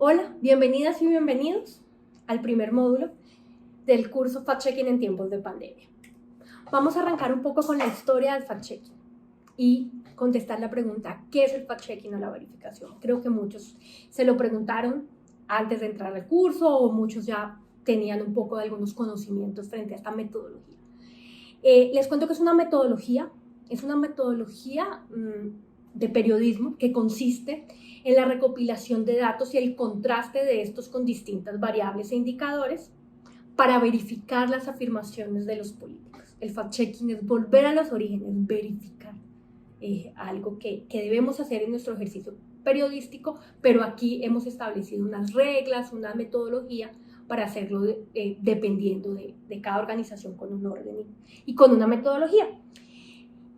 Hola, bienvenidas y bienvenidos al primer módulo del curso Fact-Checking en tiempos de pandemia. Vamos a arrancar un poco con la historia del fact-checking y contestar la pregunta, ¿qué es el fact-checking o la verificación? Creo que muchos se lo preguntaron antes de entrar al curso o muchos ya tenían un poco de algunos conocimientos frente a esta metodología. Les cuento que es una metodología de periodismo que consiste en la recopilación de datos y el contraste de estos con distintas variables e indicadores para verificar las afirmaciones de los políticos. El fact-checking es volver a los orígenes, verificar algo que debemos hacer en nuestro ejercicio periodístico, pero aquí hemos establecido unas reglas, una metodología para hacerlo dependiendo de cada organización con un orden y con una metodología.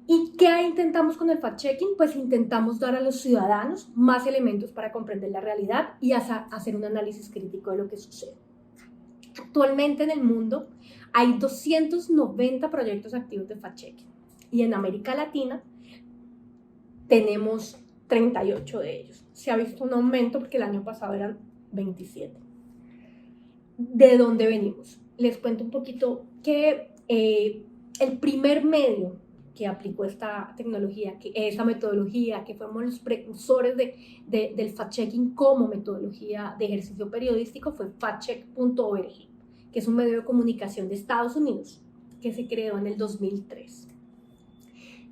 ¿Y qué intentamos con el fact-checking? Pues intentamos dar a los ciudadanos más elementos para comprender la realidad y hacer un análisis crítico de lo que sucede. Actualmente en el mundo hay 290 proyectos activos de fact-checking y en América Latina tenemos 38 de ellos. Se ha visto un aumento porque el año pasado eran 27. ¿De dónde venimos? Les cuento un poquito que el primer medio que aplicó esta tecnología, esta metodología, que fuimos los precursores del fact-checking como metodología de ejercicio periodístico, fue factcheck.org, que es un medio de comunicación de Estados Unidos que se creó en el 2003.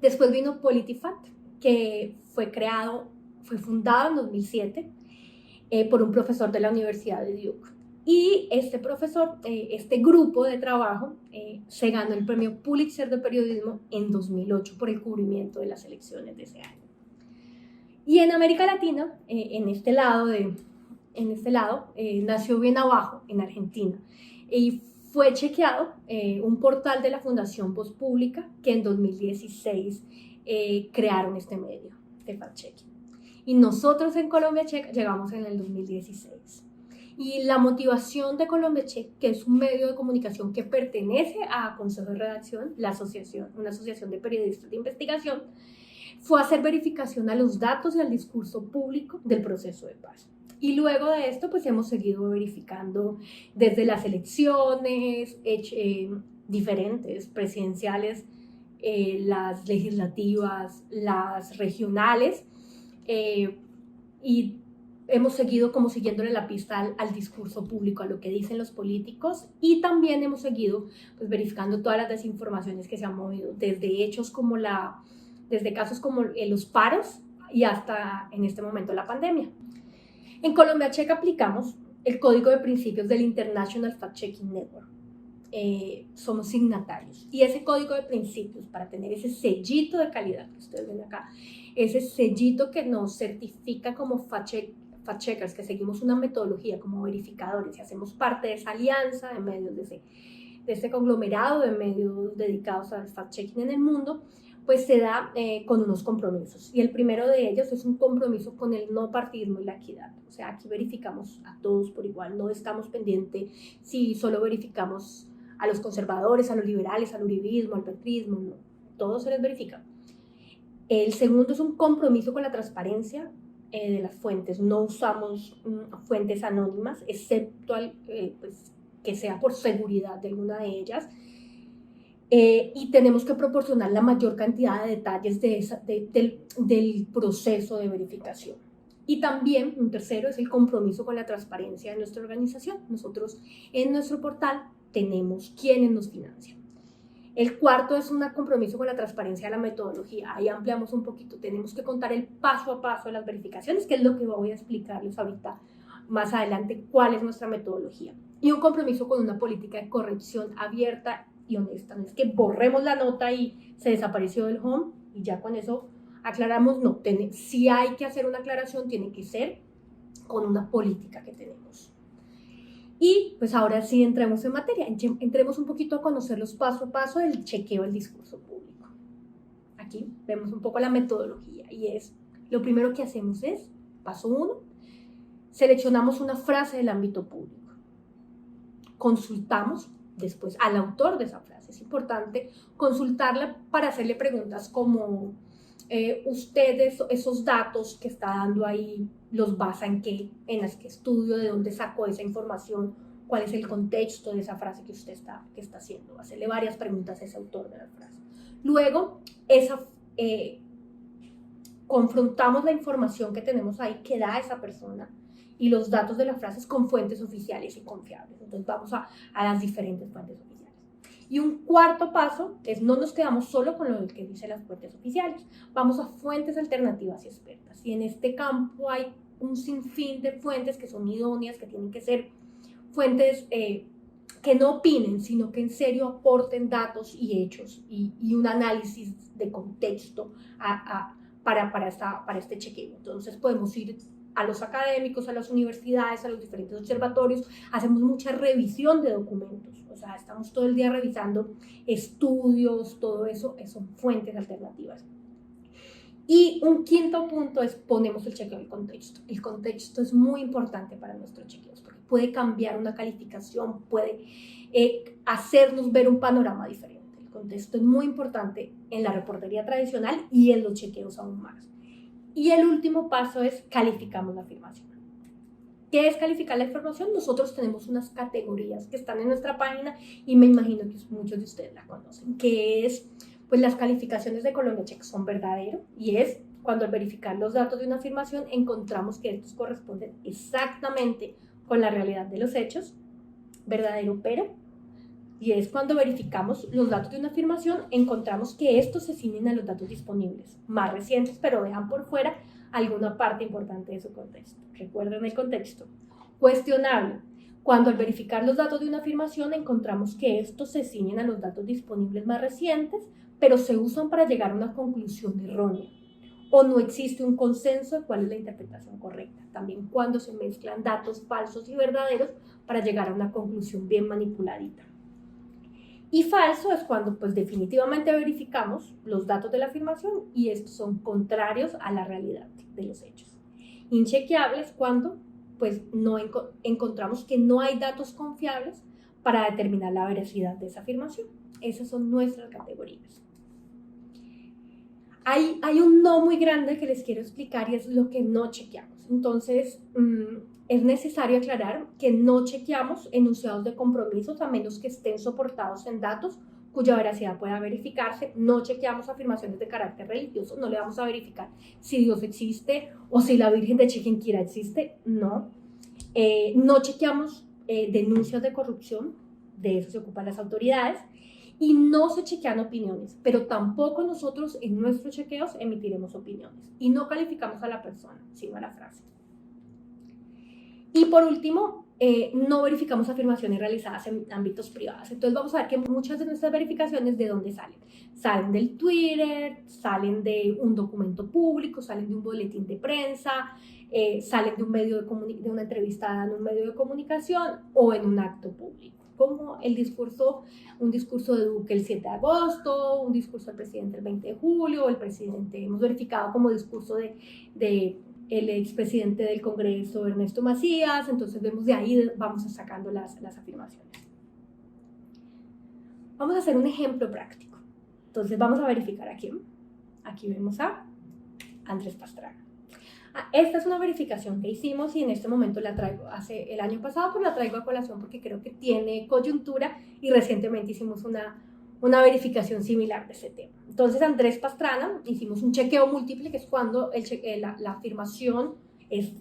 Después vino PolitiFact, que fue fundado en 2007 por un profesor de la Universidad de Duke. Y este profesor, este grupo de trabajo, se ganó el premio Pulitzer de periodismo en 2008 por el cubrimiento de las elecciones de ese año. Y en América Latina, en este lado, nació bien abajo, en Argentina, y fue chequeado un portal de la Fundación Postpública que en 2016 crearon este medio de fact-checking. Y nosotros en Colombia Check llegamos en el 2016. Y la motivación de Colombia Check, que es un medio de comunicación que pertenece a Consejo de Redacción, una asociación de periodistas de investigación, fue hacer verificación a los datos y al discurso público del proceso de paz. Y luego de esto, pues hemos seguido verificando desde las elecciones diferentes, presidenciales, las legislativas, las regionales, y hemos seguido como siguiéndole la pista al discurso público, a lo que dicen los políticos, y también hemos seguido pues verificando todas las desinformaciones que se han movido, desde casos como los paros y hasta en este momento la pandemia. En Colombia Check aplicamos el código de principios del International Fact-Checking Network. Somos signatarios, y ese código de principios, para tener ese sellito de calidad que ustedes ven acá, ese sellito que nos certifica como fact-checkers, que seguimos una metodología como verificadores y hacemos parte de esa alianza de medios, de ese conglomerado de medios dedicados al fact-checking en el mundo, pues se da con unos compromisos. Y el primero de ellos es un compromiso con el no partidismo y la equidad. O sea, aquí verificamos a todos por igual, no estamos pendientes si solo verificamos a los conservadores, a los liberales, al uribismo, al petrismo, no, todos se les verifica. El segundo es un compromiso con la transparencia de las fuentes. No usamos fuentes anónimas, excepto pues, que sea por seguridad de alguna de ellas. Y tenemos que proporcionar la mayor cantidad de detalles del proceso de verificación. Y también, un tercero, es el compromiso con la transparencia de nuestra organización. Nosotros en nuestro portal tenemos quiénes nos financian. El cuarto es un compromiso con la transparencia de la metodología. Ahí ampliamos un poquito. Tenemos que contar el paso a paso de las verificaciones, que es lo que voy a explicarles ahorita más adelante, cuál es nuestra metodología. Y un compromiso con una política de corrección abierta y honesta. No es que borremos la nota y se desapareció del home y ya con eso aclaramos. No, si hay que hacer una aclaración, tiene que ser con una política que tenemos. Y pues ahora sí entremos en materia, entremos un poquito a conocer los paso a paso del chequeo del discurso público. Aquí vemos un poco la metodología y lo primero que hacemos es, paso 1, seleccionamos una frase del ámbito público. Consultamos después al autor de esa frase. Es importante consultarla para hacerle preguntas como ustedes esos datos que está dando ahí los basa en qué, en las que estudio, de dónde sacó esa información, cuál es el contexto de esa frase que usted está haciendo. Hacerle varias preguntas a ese autor de la frase. Luego, confrontamos la información que tenemos ahí que da esa persona y los datos de las frases con fuentes oficiales y confiables. Entonces vamos a las diferentes fuentes oficiales. Y un cuarto paso es no nos quedamos solo con lo que dicen las fuentes oficiales, vamos a fuentes alternativas y expertas. Y en este campo hay un sinfín de fuentes que son idóneas, que tienen que ser fuentes que no opinen, sino que en serio aporten datos y hechos y un análisis de contexto para este chequeo. Entonces podemos ir a los académicos, a las universidades, a los diferentes observatorios, hacemos mucha revisión de documentos, o sea, estamos todo el día revisando estudios, todo eso son fuentes alternativas. Y un quinto punto es ponemos el chequeo del contexto. El contexto es muy importante para nuestros chequeos porque puede cambiar una calificación, puede hacernos ver un panorama diferente. El contexto es muy importante en la reportería tradicional y en los chequeos aún más. Y el último paso es calificamos la afirmación. ¿Qué es calificar la información? Nosotros tenemos unas categorías que están en nuestra página y me imagino que muchos de ustedes la conocen, que es, pues las calificaciones de Colombia Check son verdadero y es cuando al verificar los datos de una afirmación encontramos que estos corresponden exactamente con la realidad de los hechos, verdadero pero, y es cuando verificamos los datos de una afirmación, encontramos que estos se ciñen a los datos disponibles, más recientes, pero dejan por fuera alguna parte importante de su contexto. Recuerden el contexto. Cuestionable. Cuando al verificar los datos de una afirmación, encontramos que estos se ciñen a los datos disponibles más recientes, pero se usan para llegar a una conclusión errónea. O no existe un consenso de cuál es la interpretación correcta. También cuando se mezclan datos falsos y verdaderos para llegar a una conclusión bien manipuladita. Y falso es cuando pues definitivamente verificamos los datos de la afirmación y estos son contrarios a la realidad de los hechos. Inchequeable es cuando pues no encontramos que no hay datos confiables para determinar la veracidad de esa afirmación. Esas son nuestras categorías. Hay un no muy grande que les quiero explicar y es lo que no chequeamos. Entonces, es necesario aclarar que no chequeamos enunciados de compromisos a menos que estén soportados en datos cuya veracidad pueda verificarse. No chequeamos afirmaciones de carácter religioso, no le vamos a verificar si Dios existe o si la Virgen de Chiquinquirá existe, no. No chequeamos denuncias de corrupción, de eso se ocupan las autoridades. Y no se chequean opiniones, pero tampoco nosotros en nuestros chequeos emitiremos opiniones. Y no calificamos a la persona, sino a la frase. Y por último, no verificamos afirmaciones realizadas en ámbitos privados. Entonces vamos a ver que muchas de nuestras verificaciones, ¿de dónde salen? Salen del Twitter, salen de un documento público, salen de un boletín de prensa, salen de un medio de una entrevista en un medio de comunicación o en un acto público. Como un discurso de Duque el 7 de agosto, un discurso del presidente el 20 de julio, el presidente, hemos verificado como discurso de el expresidente del Congreso, Ernesto Macías, entonces vemos de ahí, vamos sacando las afirmaciones. Vamos a hacer un ejemplo práctico. Entonces vamos a verificar a quién. Aquí vemos a Andrés Pastrana. Esta es una verificación que hicimos y en este momento la traigo, hace el año pasado, pero la traigo a colación porque creo que tiene coyuntura y recientemente hicimos una verificación similar de ese tema. Entonces, Andrés Pastrana, hicimos un chequeo múltiple, que es cuando la afirmación es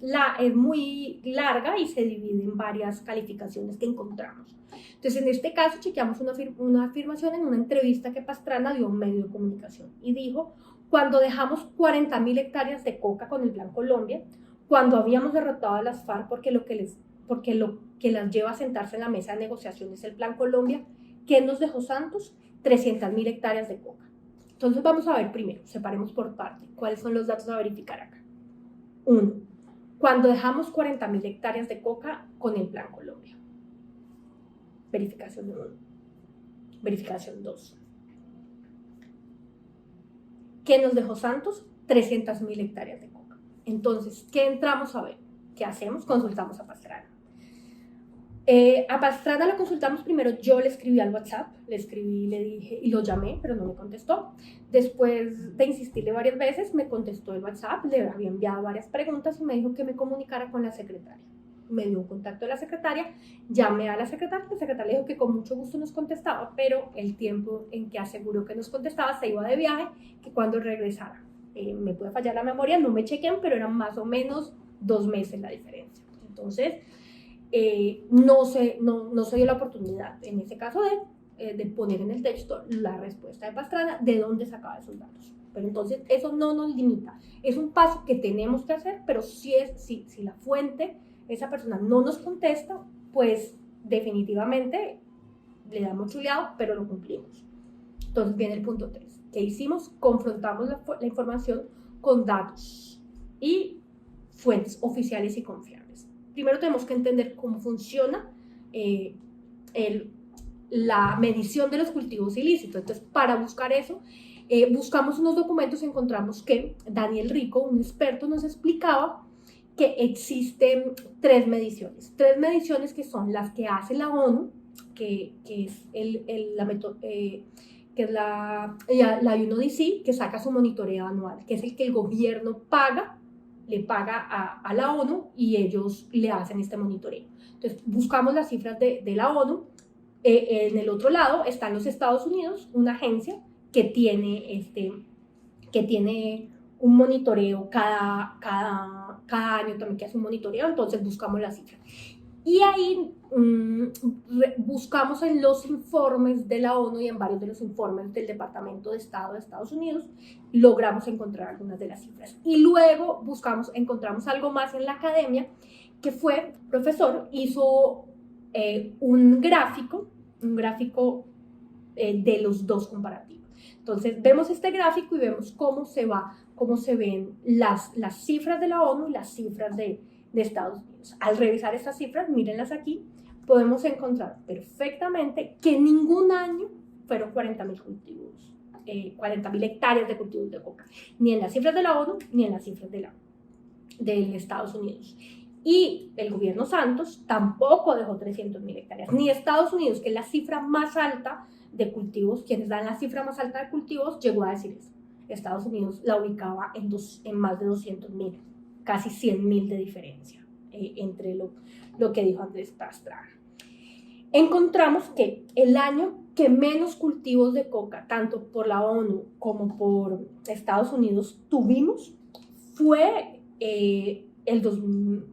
muy larga y se divide en varias calificaciones que encontramos. Entonces, en este caso, chequeamos una afirmación en una entrevista que Pastrana dio a un medio de comunicación y dijo: cuando dejamos 40.000 hectáreas de coca con el Plan Colombia, cuando habíamos derrotado a las FARC porque lo que las lleva a sentarse en la mesa de negociación es el Plan Colombia, ¿qué nos dejó Santos? 300.000 hectáreas de coca. Entonces vamos a ver primero, separemos por parte, ¿cuáles son los datos a verificar acá? 1. Cuando dejamos 40.000 hectáreas de coca con el Plan Colombia. Verificación 1. Verificación 2. ¿Qué nos dejó Santos? 300.000 hectáreas de coca. Entonces, ¿qué entramos a ver? ¿Qué hacemos? Consultamos a Pastrana. A Pastrana lo consultamos primero, yo le escribí al WhatsApp, le escribí, le dije, y lo llamé, pero no me contestó. Después de insistirle varias veces, me contestó el WhatsApp, le había enviado varias preguntas y me dijo que me comunicara con la secretaria. Me dio un contacto de la secretaria, llamé a la secretaria le dijo que con mucho gusto nos contestaba, pero el tiempo en que aseguró que nos contestaba se iba de viaje, que cuando regresara. Me puede fallar la memoria, no me chequen, pero eran más o menos 2 meses la diferencia. Entonces, no se dio la oportunidad, en ese caso, de poner en el texto la respuesta de Pastrana, de dónde sacaba esos datos. Pero entonces, eso no nos limita. Es un paso que tenemos que hacer, pero si la fuente, esa persona no nos contesta, pues definitivamente le damos chuleado, pero lo cumplimos. Entonces viene el punto 3. ¿Qué hicimos? Confrontamos la información con datos y fuentes oficiales y confiables. Primero tenemos que entender cómo funciona la medición de los cultivos ilícitos. Entonces, para buscar eso, buscamos unos documentos y encontramos que Daniel Rico, un experto, nos explicaba que existen 3 mediciones. 3 mediciones que son las que hace la ONU, que es la UNODC, que saca su monitoreo anual, que es el que el gobierno le paga a la ONU y ellos le hacen este monitoreo. Entonces, buscamos las cifras de la ONU. En el otro lado están los Estados Unidos, una agencia que tiene un monitoreo cada año también, que hace un monitoreo, entonces buscamos las cifras. Y ahí buscamos en los informes de la ONU y en varios de los informes del Departamento de Estado de Estados Unidos, logramos encontrar algunas de las cifras. Y luego encontramos algo más en la academia, que fue, profesor, hizo un gráfico de los dos comparativos. Entonces, vemos este gráfico y vemos cómo se ven las cifras de la ONU y las cifras de Estados Unidos. Al revisar estas cifras, mírenlas aquí, podemos encontrar perfectamente que ningún año fueron 40.000 cultivos, 40.000 hectáreas de cultivos de coca, ni en las cifras de la ONU, ni en las cifras de Estados Unidos. Y el gobierno Santos tampoco dejó 300.000 hectáreas, ni Estados Unidos, que es la cifra más alta de cultivos, quienes dan la cifra más alta de cultivos, llegó a decir eso. Estados Unidos la ubicaba en más de 200.000, casi 100.000 de diferencia entre lo que dijo Andrés Pastrana. Encontramos que el año que menos cultivos de coca, tanto por la ONU como por Estados Unidos, tuvimos fue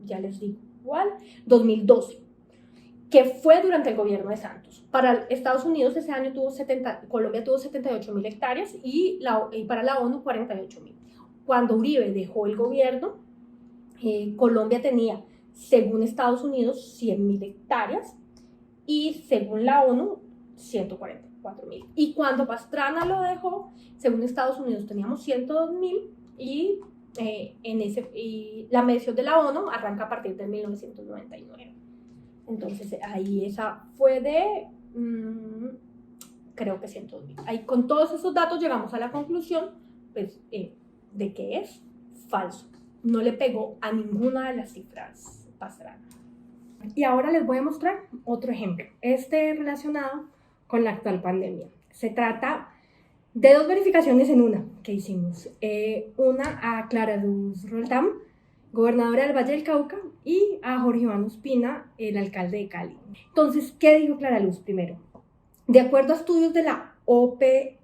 ya les digo cuál, 2012, que fue durante el gobierno de Santos. Para Estados Unidos ese año Colombia tuvo 78.000 hectáreas y para la ONU 48.000. Cuando Uribe dejó el gobierno, Colombia tenía, según Estados Unidos, 100.000 hectáreas y según la ONU, 144.000. Y cuando Pastrana lo dejó, según Estados Unidos teníamos 102.000 y la medición de la ONU arranca a partir de 1999. Entonces ahí esa fue de, creo que 102.000. Ahí con todos esos datos llegamos a la conclusión pues, de que es falso. No le pegó a ninguna de las cifras Pastrana. Y ahora les voy a mostrar otro ejemplo, relacionado con la actual pandemia. Se trata de 2 verificaciones en una que hicimos. Una a Clara Luz Roldán, gobernadora del Valle del Cauca, y a Jorge Iván Ospina, el alcalde de Cali. Entonces, ¿qué dijo Clara Luz primero? De acuerdo a estudios de la OPMS,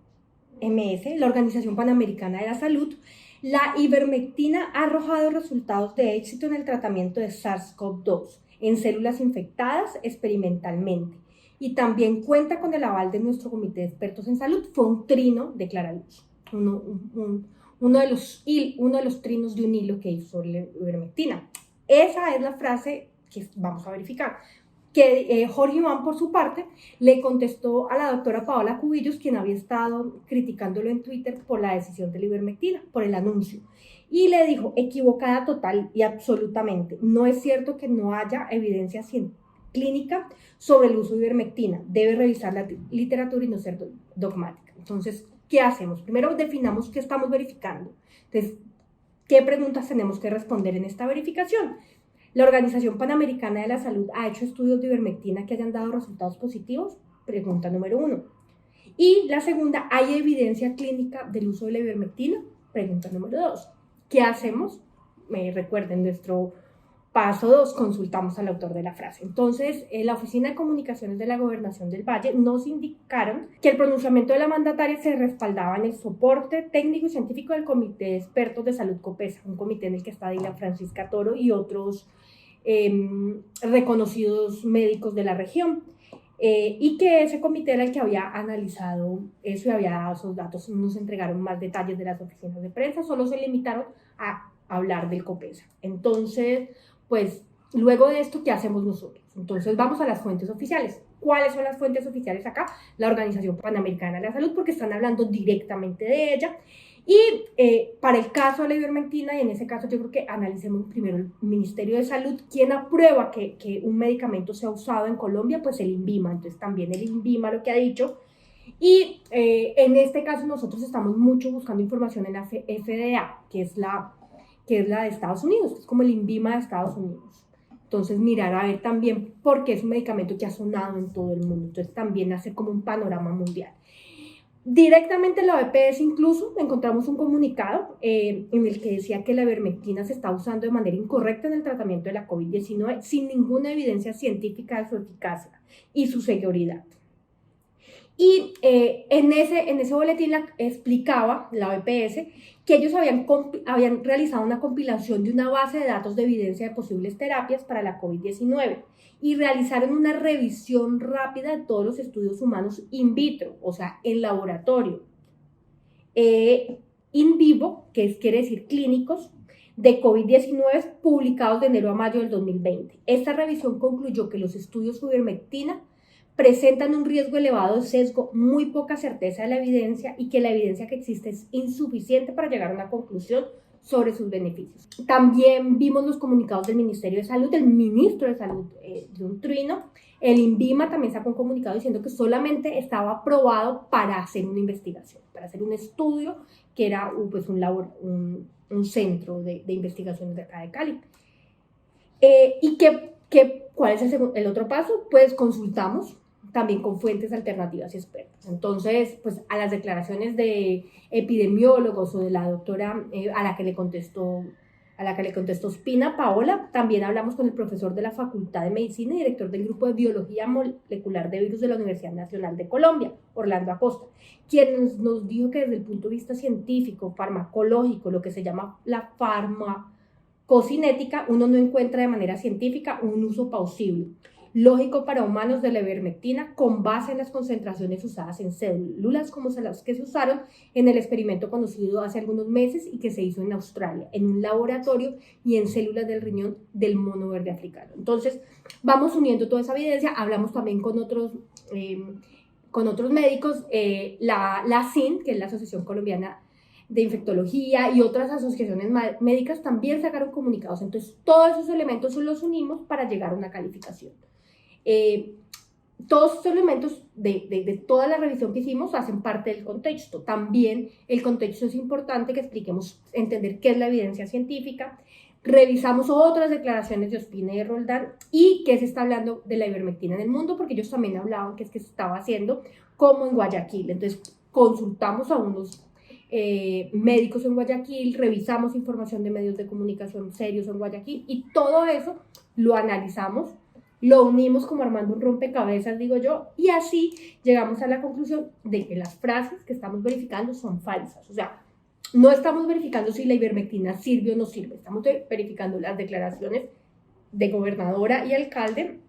la Organización Panamericana de la Salud, la ivermectina ha arrojado resultados de éxito en el tratamiento de SARS-CoV-2 en células infectadas experimentalmente y también cuenta con el aval de nuestro comité de expertos en salud. Fue un trino de Clara Luz, uno de los trinos de un hilo que hizo la ivermectina. Esa es la frase que vamos a verificar. Que Jorge Iván, por su parte, le contestó a la doctora Paola Cubillos, quien había estado criticándolo en Twitter por la decisión de la ivermectina, por el anuncio. Y le dijo, equivocada total y absolutamente. No es cierto que no haya evidencia clínica sobre el uso de ivermectina. Debe revisar la literatura y no ser dogmática. Entonces, ¿qué hacemos? Primero definamos qué estamos verificando. Entonces, ¿qué preguntas tenemos que responder en esta verificación? ¿La Organización Panamericana de la Salud ha hecho estudios de ivermectina que hayan dado resultados positivos? Pregunta número 1. Y la segunda, ¿hay evidencia clínica del uso de la ivermectina? Pregunta número 2. ¿Qué hacemos? Recuerden, nuestro paso 2, consultamos al autor de la frase. Entonces, la Oficina de Comunicaciones de la Gobernación del Valle nos indicaron que el pronunciamiento de la mandataria se respaldaba en el soporte técnico y científico del Comité de Expertos de Salud COPESA, un comité en el que está Dylan Francisca Toro y otros reconocidos médicos de la región. Y que ese comité era el que había analizado eso y había dado esos datos. No nos entregaron más detalles de las oficinas de prensa, solo se limitaron a hablar del COPESA. Entonces, pues, luego de esto, ¿qué hacemos nosotros? Entonces, vamos a las fuentes oficiales. ¿Cuáles son las fuentes oficiales acá? La Organización Panamericana de la Salud, porque están hablando directamente de ella. Y para el caso de la ivermectina, y en ese caso yo creo que analicemos primero el Ministerio de Salud, ¿quién aprueba que un medicamento sea usado en Colombia? Pues el INVIMA. Entonces también el INVIMA lo que ha dicho. Y en este caso nosotros estamos mucho buscando información en la FDA, que es la de Estados Unidos, es como el INVIMA de Estados Unidos. Entonces mirar a ver también por qué es un medicamento que ha sonado en todo el mundo. Entonces también hacer como un panorama mundial. Directamente en la OPS incluso encontramos un comunicado en el que decía que la ivermectina se está usando de manera incorrecta en el tratamiento de la COVID-19 sin ninguna evidencia científica de su eficacia y su seguridad. Y en ese boletín explicaba la OPS que ellos habían realizado una compilación de una base de datos de evidencia de posibles terapias para la COVID-19 y realizaron una revisión rápida de todos los estudios humanos in vitro, o sea, en laboratorio, in vivo, que quiere decir clínicos, de COVID-19 publicados de enero a mayo del 2020. Esta revisión concluyó que los estudios de ivermectina presentan un riesgo elevado de sesgo, muy poca certeza de la evidencia y que la evidencia que existe es insuficiente para llegar a una conclusión sobre sus beneficios. También vimos los comunicados del Ministerio de Salud, del Ministro de Salud de un trino. El INVIMA también sacó un comunicado diciendo que solamente estaba aprobado para hacer una investigación, para hacer un estudio que era pues, un centro de investigaciones de acá de Cali. ¿Y cuál es el otro paso? Pues consultamos también con fuentes alternativas y expertas. Entonces, pues a las declaraciones de epidemiólogos o de la doctora a la que le contestó Spina Paola, también hablamos con el profesor de la Facultad de Medicina y director del Grupo de Biología Molecular de Virus de la Universidad Nacional de Colombia, Orlando Acosta, quien nos dijo que desde el punto de vista científico, farmacológico, lo que se llama la farmacocinética, uno no encuentra de manera científica un uso plausible, lógico para humanos de la ivermectina con base en las concentraciones usadas en células como las que se usaron en el experimento conocido hace algunos meses y que se hizo en Australia, en un laboratorio y en células del riñón del mono verde africano. Entonces, vamos uniendo toda esa evidencia, hablamos también con otros médicos, la ASIN, que es la Asociación Colombiana de Infectología, y otras asociaciones médicas también sacaron comunicados. Entonces, todos esos elementos los unimos para llegar a una calificación. Todos estos elementos de toda la revisión que hicimos hacen parte del contexto. También el contexto es importante que expliquemos, entender qué es la evidencia científica. Revisamos otras declaraciones de Ospina y de Roldán y qué se está hablando de la ivermectina en el mundo, porque ellos también hablaban que es que se estaba haciendo como en Guayaquil. Entonces consultamos a unos médicos en Guayaquil, revisamos información de medios de comunicación serios en Guayaquil y todo eso lo analizamos, lo unimos como armando un rompecabezas, digo yo, y así llegamos a la conclusión de que las frases que estamos verificando son falsas. O sea, no estamos verificando si la ivermectina sirve o no sirve, estamos verificando las declaraciones de gobernadora y alcalde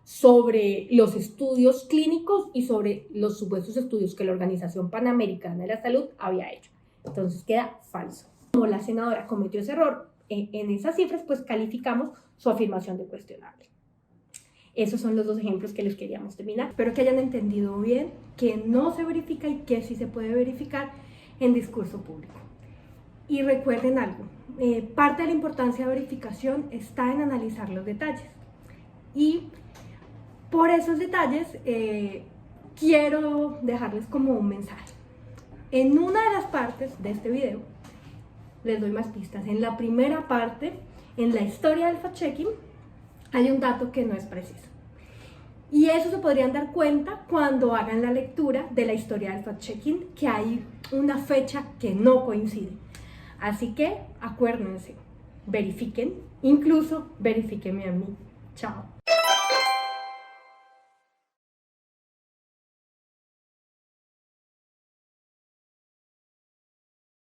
sobre los estudios clínicos y sobre los supuestos estudios que la Organización Panamericana de la Salud había hecho. Entonces queda falso. Como la senadora cometió ese error en esas cifras, pues calificamos su afirmación de cuestionable. Esos son los dos ejemplos que les queríamos terminar. Espero que hayan entendido bien que no se verifica y que sí se puede verificar en discurso público. Y recuerden algo, parte de la importancia de verificación está en analizar los detalles. Y por esos detalles quiero dejarles como un mensaje. En una de las partes de este video les doy más pistas. En la primera parte en la historia del fact-checking hay un dato que no es preciso. Y eso se podrían dar cuenta cuando hagan la lectura de la historia del fact-checking, que hay una fecha que no coincide. Así que acuérdense, verifiquen, incluso verifíquenme a mí. Chao.